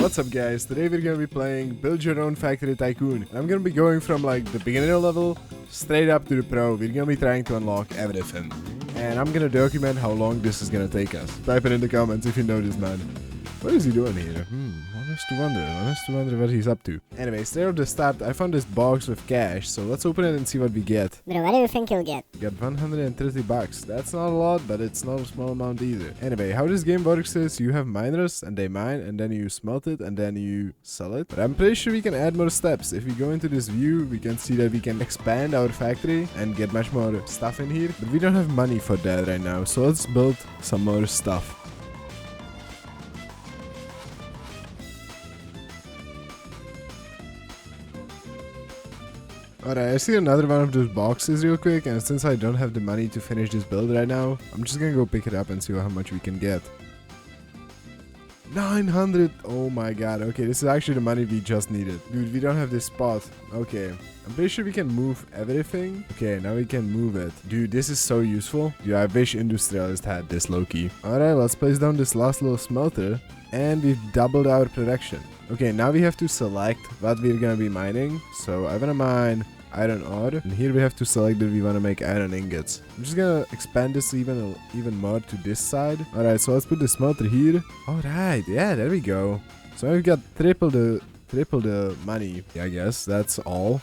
What's up guys, today we're gonna be playing Build Your Own Factory Tycoon. And I'm gonna be going from like the beginner level straight up to the pro. We're gonna be trying to unlock everything. And I'm gonna document how long this is gonna take us. Type it in the comments if you know this man. What is he doing here? One has to wonder what he's up to. Anyway, straight off the start, I found this box with cash, so let's open it and see what we get. Bro, what do you think you'll get? We got 130 bucks. That's not a lot, but it's not a small amount either. Anyway, how this game works is you have miners and they mine and then you smelt it and then you sell it. But I'm pretty sure we can add more steps. If we go into this view, we can see that we can expand our factory and get much more stuff in here. But we don't have money for that right now, so let's build some more stuff. Alright, I see another one of those boxes real quick, and since I don't have the money to finish this build right now, I'm just gonna go pick it up and see how much we can get. 900! Oh my god, okay, this is actually the money we just needed. Dude, we don't have this spot. Okay, I'm pretty sure we can move everything. Okay, now we can move it. Dude, this is so useful. Dude, I wish Industrialist had this low-key. Alright, let's place down this last little smelter, and we've doubled our production. Okay, now we have to select what we're gonna be mining. So I wanna mine iron ore, and here we have to select that we want to make iron ingots. I'm just gonna expand this even more to this side. Alright, so let's put the smelter here. Alright, yeah, there we go. So we've got triple the money. Yeah, I guess that's all.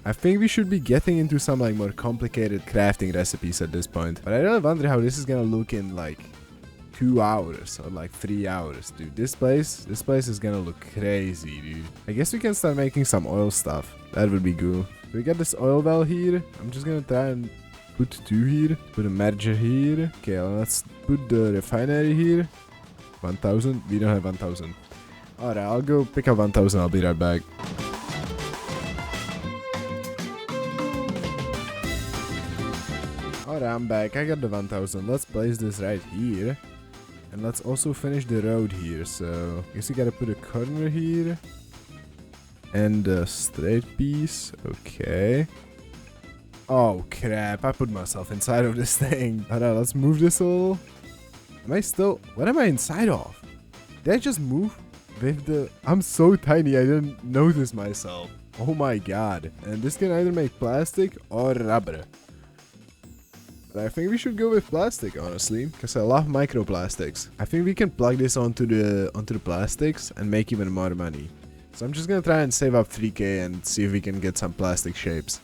I think we should be getting into some like more complicated crafting recipes at this point, but I really wonder how this is gonna look in like 2 hours or like 3 hours. Dude, this place is gonna look crazy, dude. I guess we can start making some oil stuff. That would be cool. We got this oil well here. I'm just gonna try and put 2 here. Put a merger here. Okay, let's put the refinery here. 1000. We don't have 1000. Alright, I'll go pick up 1000. I'll be right back. Alright, I'm back. I got the 1000. Let's place this right here. And let's also finish the road here. So I guess we gotta put a corner here. And a straight piece. Okay. Oh crap, I put myself inside of this thing. Alright, let's move this a little. Am I still... What am I inside of? Did I just move with the... I'm so tiny, I didn't notice myself. Oh my god. And this can either make plastic or rubber. But I think we should go with plastic, honestly, because I love microplastics. I think we can plug this onto the plastics and make even more money. So I'm just gonna try and save up 3k and see if we can get some plastic shapes.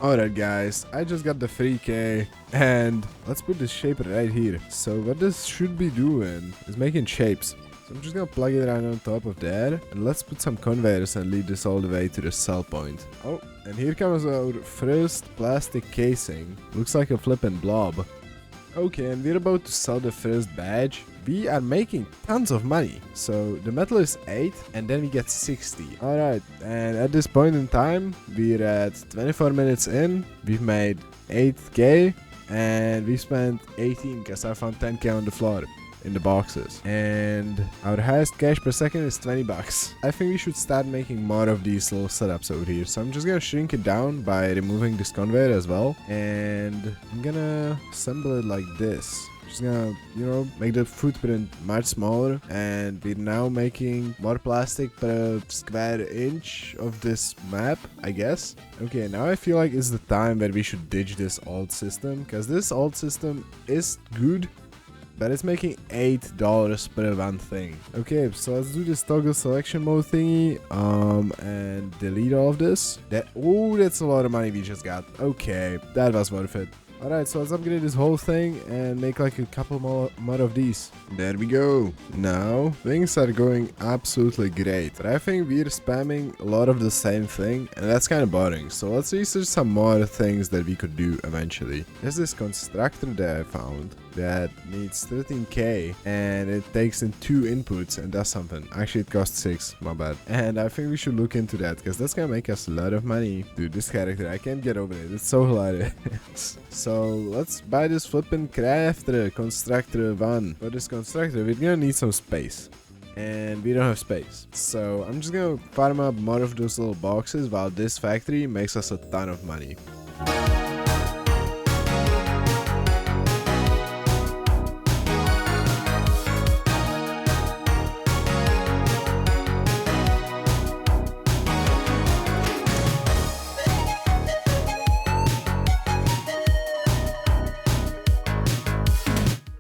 Alright guys, I just got the 3k and let's put this shape right here. So what this should be doing is making shapes. So I'm just gonna plug it right on top of there, and let's put some conveyors and lead this all the way to the sell point. Oh, and here comes our first plastic casing. Looks like a flippin' blob. Okay, and we're about to sell the first badge. We are making tons of money. So the metal is 8 and then we get 60. Alright, and at this point in time, we're at 24 minutes in. We've made 8k and we spent 18 because I found 10k on the floor in the boxes, and our highest cash per second is 20 bucks. I think we should start making more of these little setups over here, so I'm just gonna shrink it down by removing this conveyor as well, and I'm gonna assemble it like this. Just gonna, you know, make the footprint much smaller, and we're now making more plastic per square inch of this map, I guess. Okay, now I feel like it's the time where we should ditch this old system, because this old system is good, but it's making $8 per one thing. Okay, so let's do this toggle selection mode thingy, and delete all of this. Oh, that's a lot of money we just got. Okay, that was worth it. Alright, so let's upgrade this whole thing and make like a couple more of these. There we go. Now, things are going absolutely great. But I think we're spamming a lot of the same thing, and that's kind of boring. So let's research some more things that we could do eventually. There's this constructor that I found that needs 13k, and it takes in 2 inputs and does something. Actually, it costs 6, my bad. And I think we should look into that, because that's gonna make us a lot of money. Dude, this character, I can't get over it. It's so hilarious. So let's buy this flippin' crafter constructor 1. For this constructor, we're gonna need some space. and we don't have space. So I'm just gonna farm up more of those little boxes while this factory makes us a ton of money.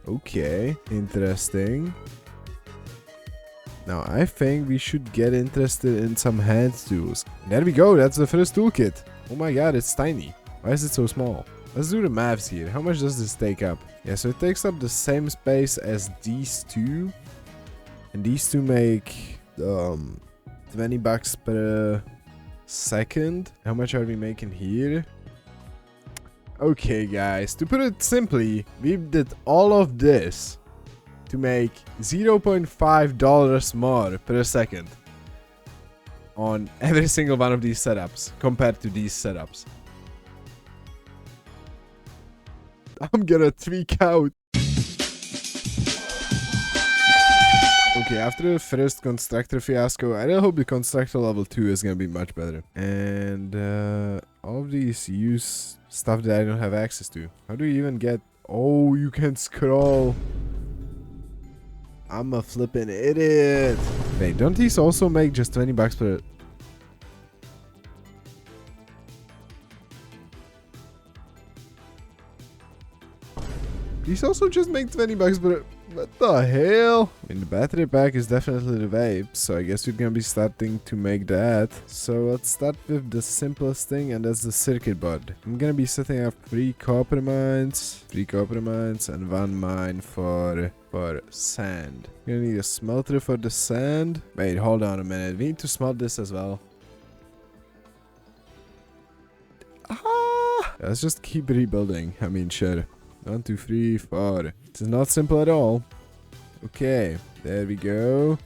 Okay, interesting. Now, I think we should get interested in some hand tools. There we go, that's the first toolkit. Oh my god, it's tiny. Why is it so small? Let's do the maths here. How much does this take up? Yeah, so it takes up the same space as these two. And these two make 20 bucks per second. How much are we making here? Okay, guys, to put it simply, we did all of this to make $0.5 more per second on every single one of these setups compared to these setups. I'm gonna tweak out. Okay, after the first constructor fiasco, I really hope the constructor level 2 is gonna be much better. And all of these use stuff that I don't have access to. How do you even get... Oh, you can scroll. I'm a flippin' idiot. Wait, don't these also make just 20 bucks per... These also just make 20 bucks per... What the hell? I mean, the battery pack is definitely the vape, so I guess we're gonna be starting to make that. So let's start with the simplest thing, and that's the circuit board. I'm gonna be setting up 3 copper mines, and 1 mine for sand. We're gonna need a smelter for the sand. Wait, hold on a minute. We need to smelt this as well. Ah! Let's just keep rebuilding. I mean, sure. 1, 2, 3, 4. This is not simple at all. Okay, there we go.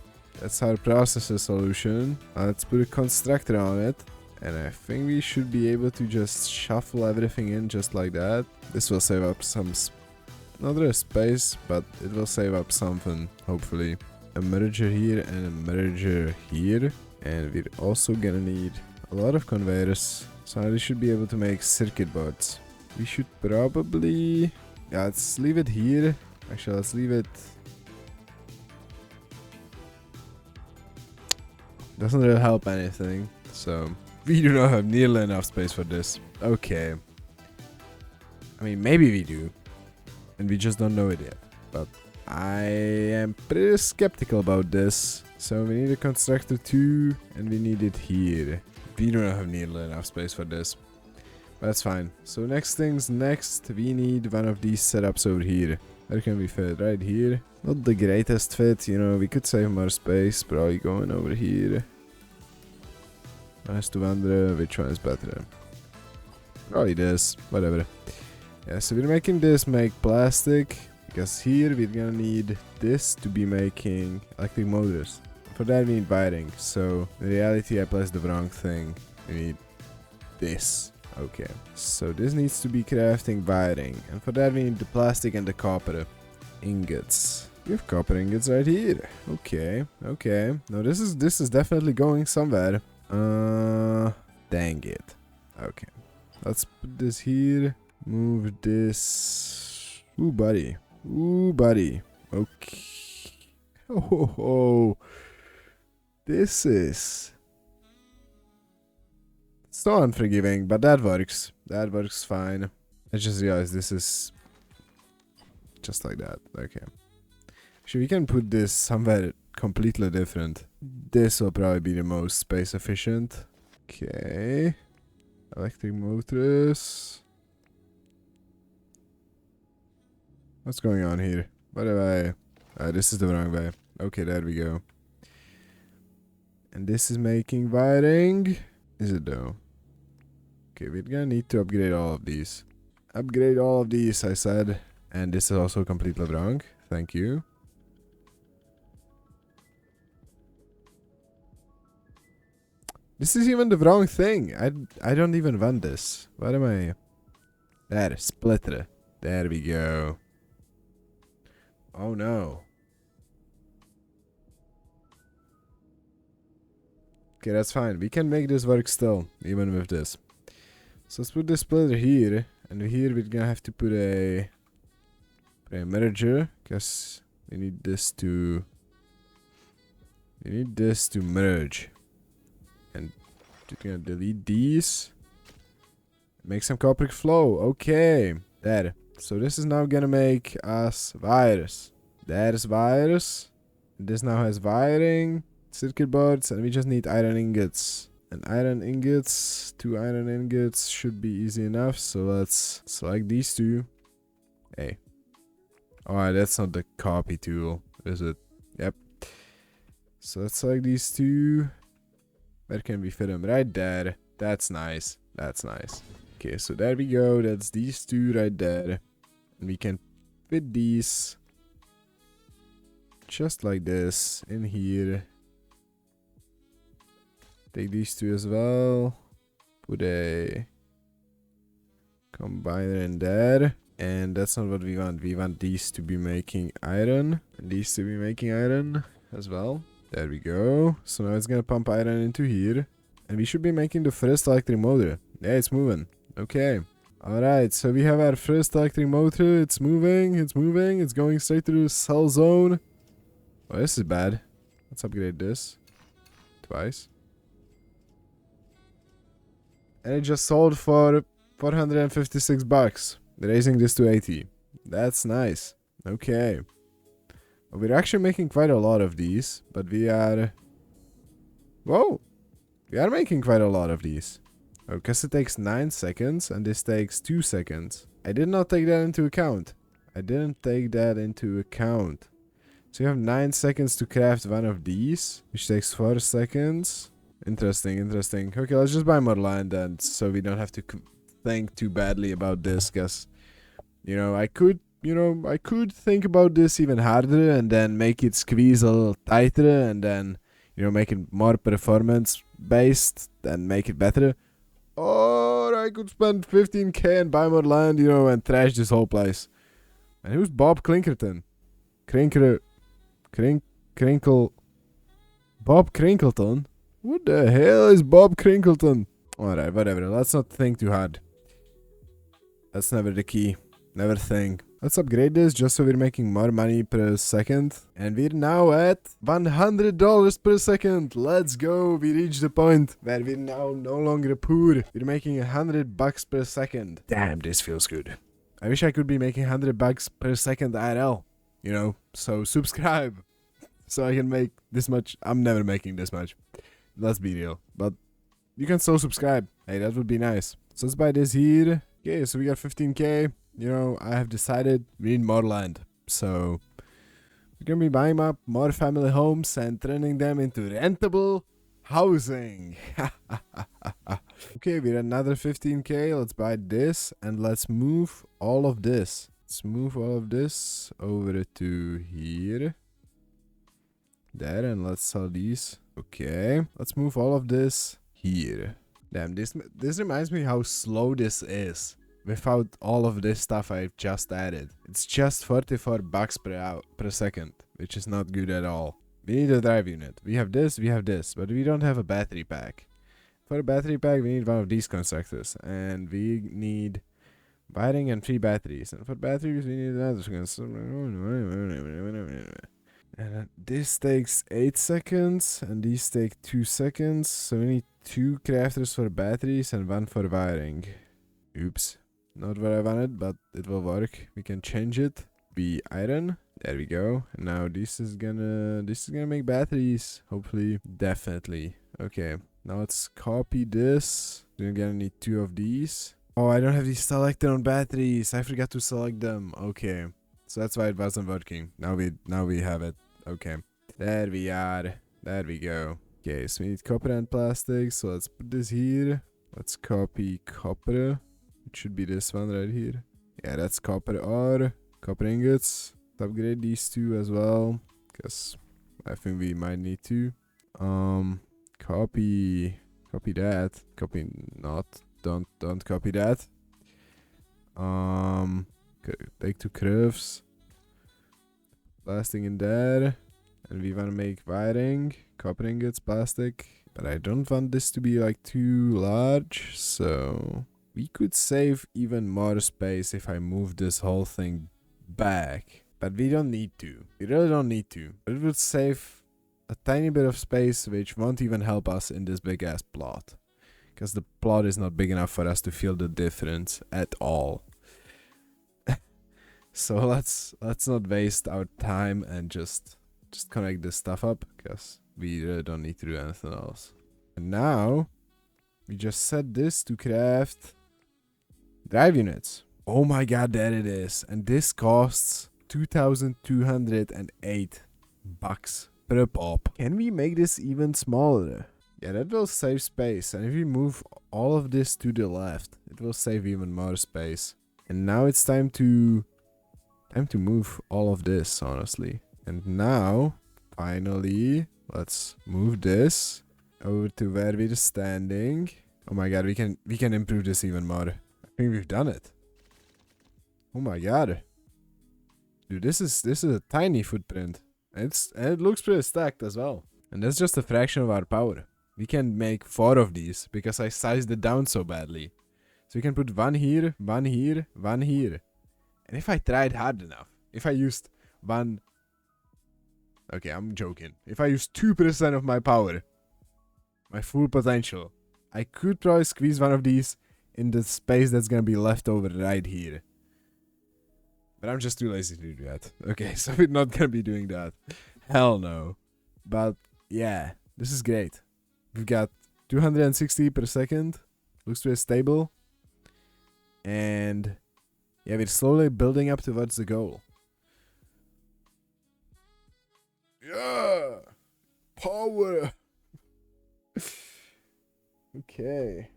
That's our processor solution. Let's put a constructor on it. And I think we should be able to just shuffle everything in just like that. This will save up some... not really space, but it will save up something, hopefully. A merger here and a merger here. And we're also gonna need a lot of conveyors. So we should be able to make circuit boards. We should probably... yeah, let's leave it here. Actually, let's leave it... doesn't really help anything. So, we do not have nearly enough space for this. Okay. I mean, maybe we do. And we just don't know it yet. But I am pretty skeptical about this. So, we need a constructor too. And we need it here. We do not have nearly enough space for this. That's fine. So next things next, we need one of these setups over here. Where can we fit? Right here. Not the greatest fit, you know, we could save more space. Probably going over here. I have to wonder which one is better. Probably this, whatever. Yeah, so we're making this make plastic. Because here we're gonna need this to be making electric motors. For that we need wiring. So in reality I placed the wrong thing. We need this. Okay, so this needs to be crafting wiring, and for that we need the plastic and the copper ingots. We have copper ingots right here. Okay, okay. Now this is definitely going somewhere. Dang it. Okay, let's put this here. Move this. Ooh, buddy. Ooh, buddy. Okay. Oh, this is... so unforgiving, but that works. That works fine. I just realized this is just like that. Okay. Actually, we can put this somewhere completely different. This will probably be the most space efficient. Okay. Electric motors. What's going on here? By the way, this is the wrong way. Okay, there we go. And this is making wiring. Is it though? Okay, we're gonna need to upgrade all of these. Upgrade all of these, I said. And this is also completely wrong. Thank you. This is even the wrong thing. I don't even want this. What am I... there, splitter. There we go. Oh no. Okay, that's fine. We can make this work still, even with this. So let's put this splitter here, and here we're gonna have to put a merger, because we need this to merge. And we're gonna delete these. Make some copper flow. Okay, there. So this is now gonna make us wires. There's wires. This now has wiring, circuit boards, and we just need iron ingots. And iron ingots, 2 iron ingots should be easy enough. So let's select these two. Hey. Oh, that's not the copy tool, is it? Yep. So let's select these two. Where can we fit them? Right there. That's nice. That's nice. Okay, so there we go. That's these two right there. And we can fit these just like this in here. Take these two as well. Put a combiner in there. And that's not what we want. We want these to be making iron. And these to be making iron as well. There we go. So now it's gonna pump iron into here. And we should be making the first electric motor. Yeah, it's moving. Okay. Alright, so we have our first electric motor. It's moving. It's moving. It's going straight to the cell zone. Oh, this is bad. Let's upgrade this. Twice. And it just sold for 456 bucks. Raising this to 80. That's nice. Okay. Well, we're actually making quite a lot of these. But we are... Whoa! We are making quite a lot of these. Oh, because it takes 9 seconds. And this takes 2 seconds. I did not take that into account. I didn't take that into account. So you have 9 seconds to craft one of these. Which takes 4 seconds. Interesting, interesting. Okay, let's just buy more land and so we don't have to think too badly about this, because you know, I could think about this even harder and then make it squeeze a little tighter and then, you know, make it more performance based and make it better. Or I could spend 15k and buy more land, you know, and trash this whole place. And who's Bob Clinkerton? Bob Crinkleton? What the hell is Bob Crinkleton? Alright, whatever. Let's not think too hard. That's never the key. Never think. Let's upgrade this just so we're making more money per second. And we're now at $100 per second. Let's go. We reached the point where we're now no longer poor. We're making $100 per second. Damn, this feels good. I wish I could be making $100 per second IRL. You know, so subscribe. So I can make this much. I'm never making this much. Let's be real. But you can still subscribe. Hey, that would be nice. So let's buy this here. Okay, so we got 15k. You know, I have decided we need more land. So we're gonna be buying up more family homes and turning them into rentable housing. Okay, we're another 15k. Let's buy this and let's move all of this. Let's move all of this over to here. There, and let's sell these. Okay, let's move all of this here. Damn, this reminds me how slow this is without all of this stuff I've just added. It's just 44 bucks per second, which is not good at all. We need a drive unit. We have this, but we don't have a battery pack. For a battery pack, we need one of these constructors, and we need wiring and 3 batteries. And for batteries, we need another constructor. And this takes 8 seconds, and these take 2 seconds. So we need 2 crafters for batteries and 1 for wiring. Oops, not what I wanted, but it will work. We can change it. Be iron. There we go. And now this is gonna make batteries. Hopefully, definitely. Okay, now let's copy this. We're gonna need 2 of these. Oh, I don't have these selected on batteries. I forgot to select them. Okay. So that's why it wasn't working. Now we have it. Okay. There we are. There we go. Okay, so we need copper and plastic. So let's put this here. Let's copy copper. It should be this one right here. Yeah, that's copper ore. Copper ingots. Let's upgrade these 2 as well, because I think we might need to. Copy that. Copy not. Don't copy that. Take 2 curves. Plastic in there. And we want to make wiring. Copper ingots, plastic. But I don't want this to be like too large, so we could save even more space if I move this whole thing back. But we don't need to. We really don't need to. But it would save a tiny bit of space, which won't even help us in this big ass plot. Because the plot is not big enough for us to feel the difference at all. So let's not waste our time and just connect this stuff up, because we really don't need to do anything else. And now we just set this to craft drive units. Oh my god, there it is. And this costs 2,208 bucks per pop. Can we make this even smaller? Yeah, that will save space. And if we move all of this to the left, it will save even more space. And now it's time to move all of this, honestly. And now, finally, let's move this over to where we're standing. Oh my god, we can improve this even more. I think we've done it. Oh my god. Dude, this is a tiny footprint. And it looks pretty stacked as well. And that's just a fraction of our power. We can make 4 of these because I sized it down so badly. So we can put one here, one here, one here. And if I tried hard enough, if I used one... Okay, I'm joking. If I used 2% of my power, my full potential, I could probably squeeze one of these in the space that's gonna be left over right here. But I'm just too lazy to do that. Okay, so we're not gonna be doing that. Hell no. But yeah, this is great. We've got 260 per second. Looks pretty stable. And yeah, we're slowly building up towards the goal. Yeah! Power! Okay.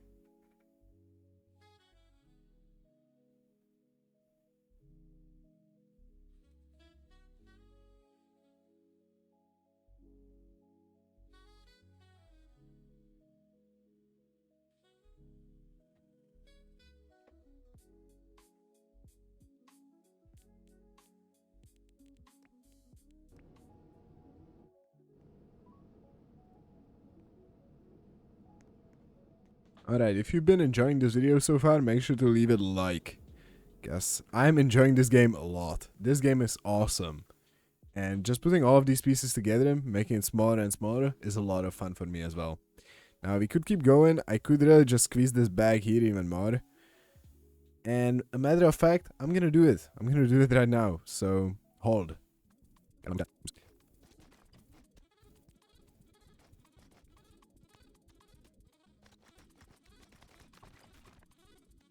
Alright, if you've been enjoying this video so far, make sure to leave it a like. Because I'm enjoying this game a lot. This game is awesome. And just putting all of these pieces together and making it smaller and smaller is a lot of fun for me as well. Now, we could keep going. I could really just squeeze this bag here even more. And a matter of fact, I'm gonna do it. I'm gonna do it right now. So, hold.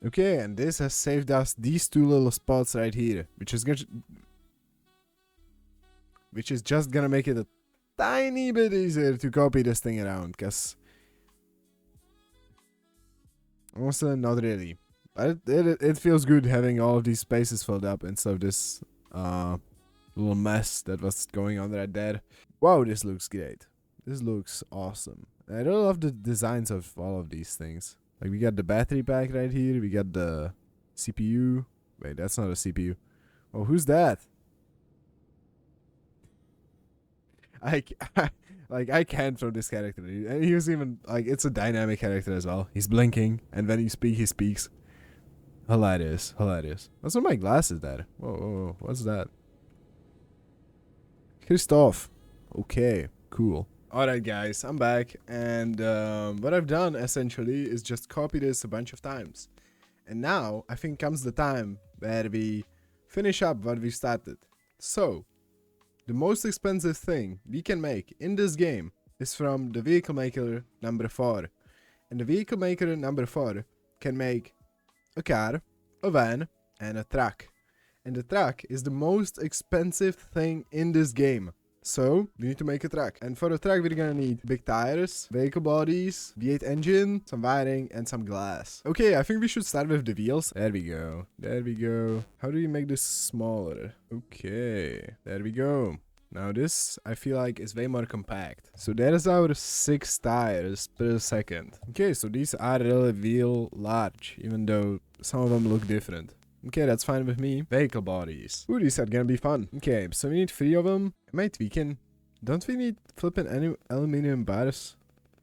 Okay, and this has saved us these 2 little spots right here, which is just gonna make it a tiny bit easier to copy this thing around, cause also not really, but it feels good having all of these spaces filled up instead of this little mess that was going on right there. Wow, this looks great. This looks awesome. I really love the designs of all of these things. Like, we got the battery pack right here. We got the CPU. Wait, that's not a CPU. Oh, who's that? I can't from this character. And he was even, like, it's a dynamic character as well. He's blinking, and when he speaks. Hilarious, hilarious. What's with my glasses there? Whoa, whoa, whoa. What's that? Christoph. Okay, cool. Alright guys, I'm back, and what I've done essentially is just copy this a bunch of times. And now, I think comes the time where we finish up what we started. So, the most expensive thing we can make in this game is from the vehicle maker number 4. And the vehicle maker number 4 can make a car, a van, and a truck. And the truck is the most expensive thing in this game. So, we need to make a truck. And for the truck, we're gonna need big tires, vehicle bodies, V8 engine, some wiring, and some glass. Okay, I think we should start with the wheels. There we go. There we go. How do you make this smaller? Okay, there we go. Now this, I feel like, is way more compact. So that is our 6 tires per second. Okay, so these are really real large, even though some of them look different. Okay, that's fine with me. Vehicle bodies. Ooh, these are gonna be fun. Okay, so we need 3 of them. Am I tweaking? Don't we need flipping any aluminum bars?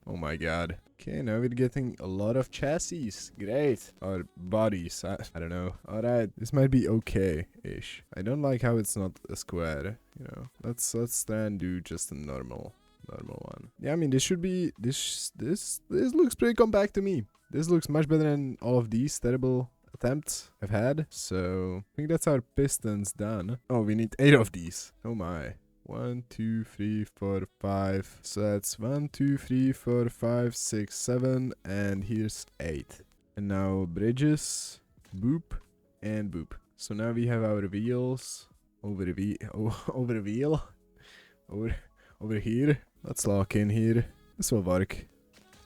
Oh my god. Okay, now we're getting a lot of chassis. Great. Or bodies. I don't know. Alright, this might be okay-ish. I don't like how it's not a square, you know. Let's try and do just a normal one. Yeah, I mean, this should be... This looks pretty compact to me. This looks much better than all of these terrible attempts I've had. So, I think that's our pistons done. Oh, we need 8 of these. Oh my. 1, 2, 3, 4, 5. So that's 1, 2, 3, 4, 5, 6, 7, and here's 8. And now bridges, boop, and boop. So now we have our wheels over here. Let's lock in here. This will work.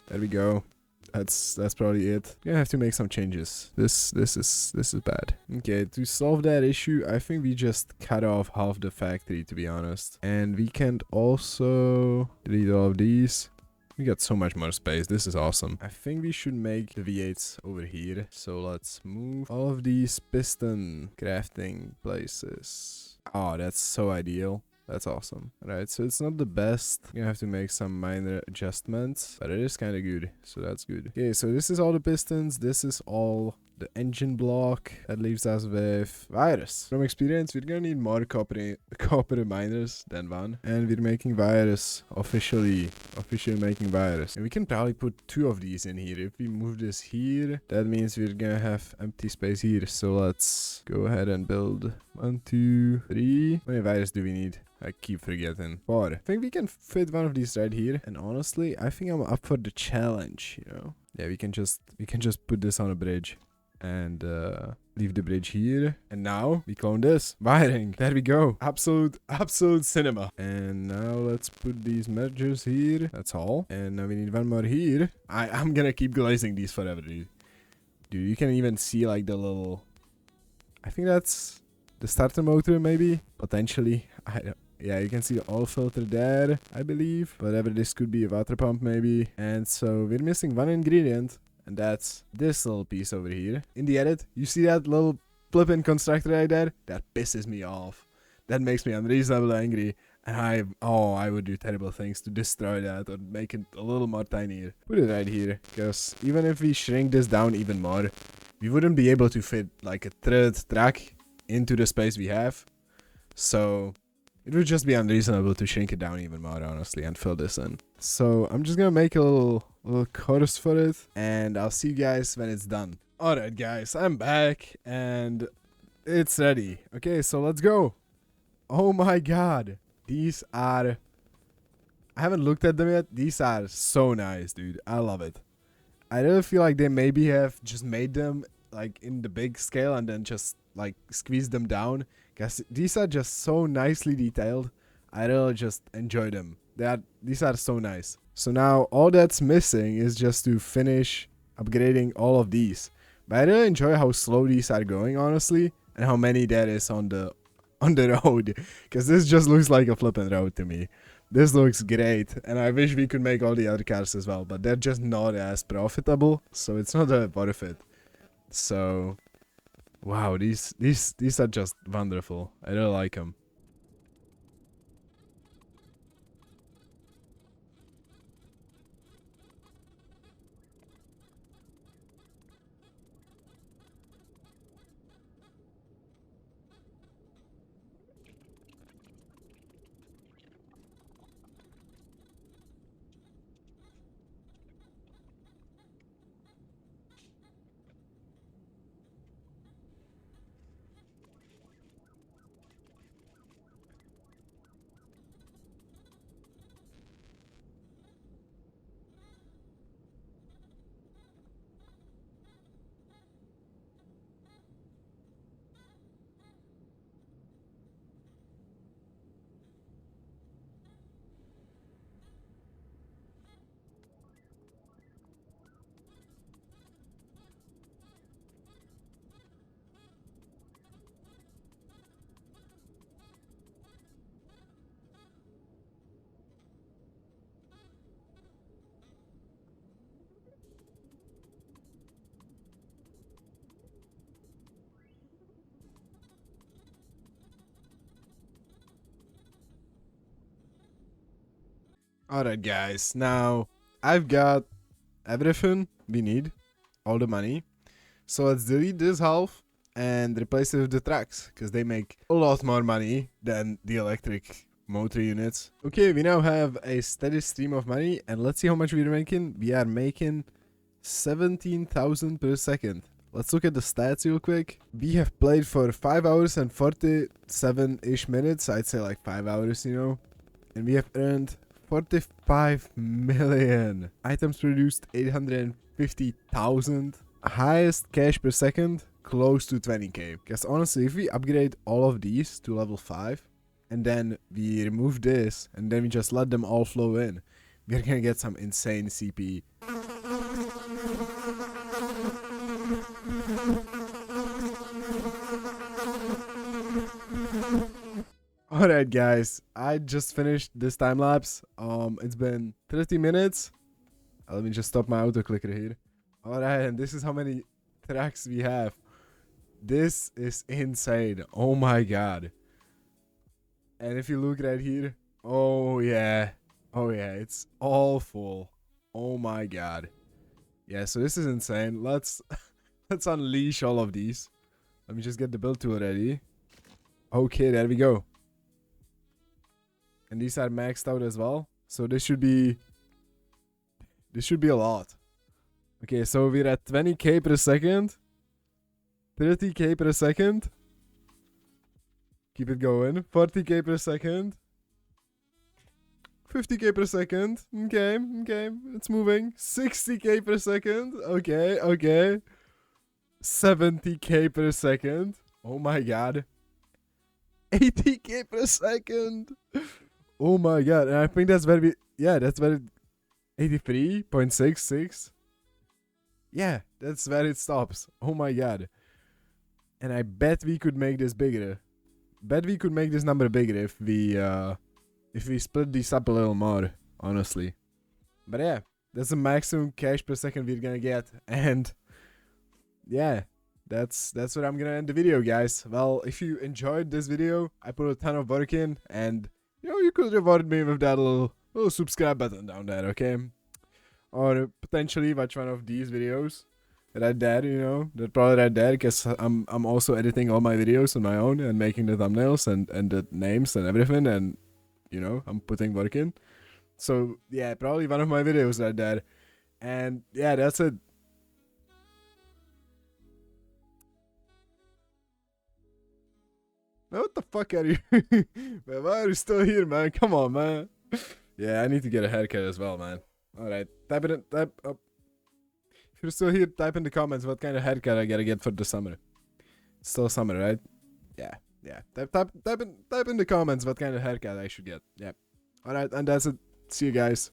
There we go. That's probably it. Gonna have to make some changes. This is bad. Okay, to solve that issue, I think we just cut off half the factory, to be honest. And we can also delete all of these. We got so much more space. This is awesome. I think we should make the V8s over here. So let's move all of these piston crafting places. Oh, that's so ideal. That's awesome. Right, so it's not the best. You're gonna have to make some minor adjustments, but it is kind of good, so that's good. Okay, so this is all the pistons. This is all the engine block. That leaves us with virus. From experience, we're gonna need more copper miners than one, and we're making virus officially making virus. And we can probably put 2 of these in here. If we move this here, that means we're gonna have empty space here. So let's go ahead and build 1, 2, 3. How many virus do we need? I keep forgetting. 4. I think we can fit one of these right here. And honestly, I think I'm up for the challenge, you know. Yeah, we can just put this on a bridge and leave the bridge here. And now we clone this. Wiring. There we go. Absolute cinema. And now let's put these mergers here. That's all. And now we need one more here. I'm gonna keep glazing these forever, dude. Dude, you can even see like the little... I think that's the starter motor, maybe. Potentially. Yeah, you can see the oil filter there, I believe. Whatever, this could be a water pump maybe. And so we're missing one ingredient, and that's this little piece over here. In the edit, you see that little flipping constructor right there? That pisses me off. That makes me unreasonably angry. And I would do terrible things to destroy that or make it a little more tinier. Put it right here, because even if we shrink this down even more, we wouldn't be able to fit like a third track into the space we have. So it would just be unreasonable to shrink it down even more, honestly, and fill this in. So I'm just gonna make a little course for it, and I'll see you guys when it's done. Alright guys, I'm back, and it's ready. Okay, so let's go. Oh my god. These are... I haven't looked at them yet. These are so nice, dude. I love it. I really feel like they maybe have just made them like in the big scale and then just like squeeze them down. Because these are just so nicely detailed. I really just enjoy them. These are so nice. So now all that's missing is just to finish upgrading all of these. But I really enjoy how slow these are going, honestly. And how many there is on the road. Because this just looks like a flipping road to me. This looks great. And I wish we could make all the other cars as well. But they're just not as profitable. So it's not worth it. So... wow, these are just wonderful. I really like them. Alright guys, now I've got everything we need, all the money. So let's delete this half and replace it with the tracks, because they make a lot more money than the electric motor units. Okay, we now have a steady stream of money, and let's see how much we're making. We are making 17,000 per second. Let's look at the stats real quick. We have played for 5 hours and 47-ish minutes. I'd say like 5 hours, you know. And we have earned 45 million. Items produced 850,000. Highest cash per second, close to 20k. Because honestly, if we upgrade all of these to level 5, and then we remove this, and then we just let them all flow in, we're gonna get some insane CP. Alright guys, I just finished this time lapse. It's been 30 minutes. Let me just stop my auto clicker here. Alright, and this is how many tracks we have. This is insane. Oh my god. And if you look right here, oh yeah, it's all full. Oh my god. Yeah, so this is insane. Let's unleash all of these. Let me just get the build tool ready. Okay, there we go. And these are maxed out as well. So this should be a lot. Okay, so we're at 20k per second. 30k per second. Keep it going. 40k per second. 50k per second. Okay, it's moving. 60k per second. Okay. 70k per second. Oh my god. 80k per second. Oh my god. And I think that's where that's where 83.66. Yeah, that's where it stops. Oh my god. And I bet we could make this bigger. Bet we could make this number bigger if we split these up a little more, honestly. But yeah, that's the maximum cash per second we're gonna get. And yeah, that's where I'm gonna end the video, guys. Well, if you enjoyed this video, I put a ton of work in, and you know, you could reward me with that little subscribe button down there, okay? Or potentially watch one of these videos right there, you know, that probably right there, because I'm also editing all my videos on my own and making the thumbnails and the names and everything, and you know, I'm putting work in. So yeah, probably one of my videos right there. And yeah, that's it. Man, what the fuck are you? Man, why are you still here, man? Come on, man. Yeah, I need to get a haircut as well, man. Alright, type up. If you're still here, type in the comments what kind of haircut I gotta get for the summer. It's still summer, right? Yeah. Type in the comments what kind of haircut I should get. Yeah. Alright, and that's it. See you guys.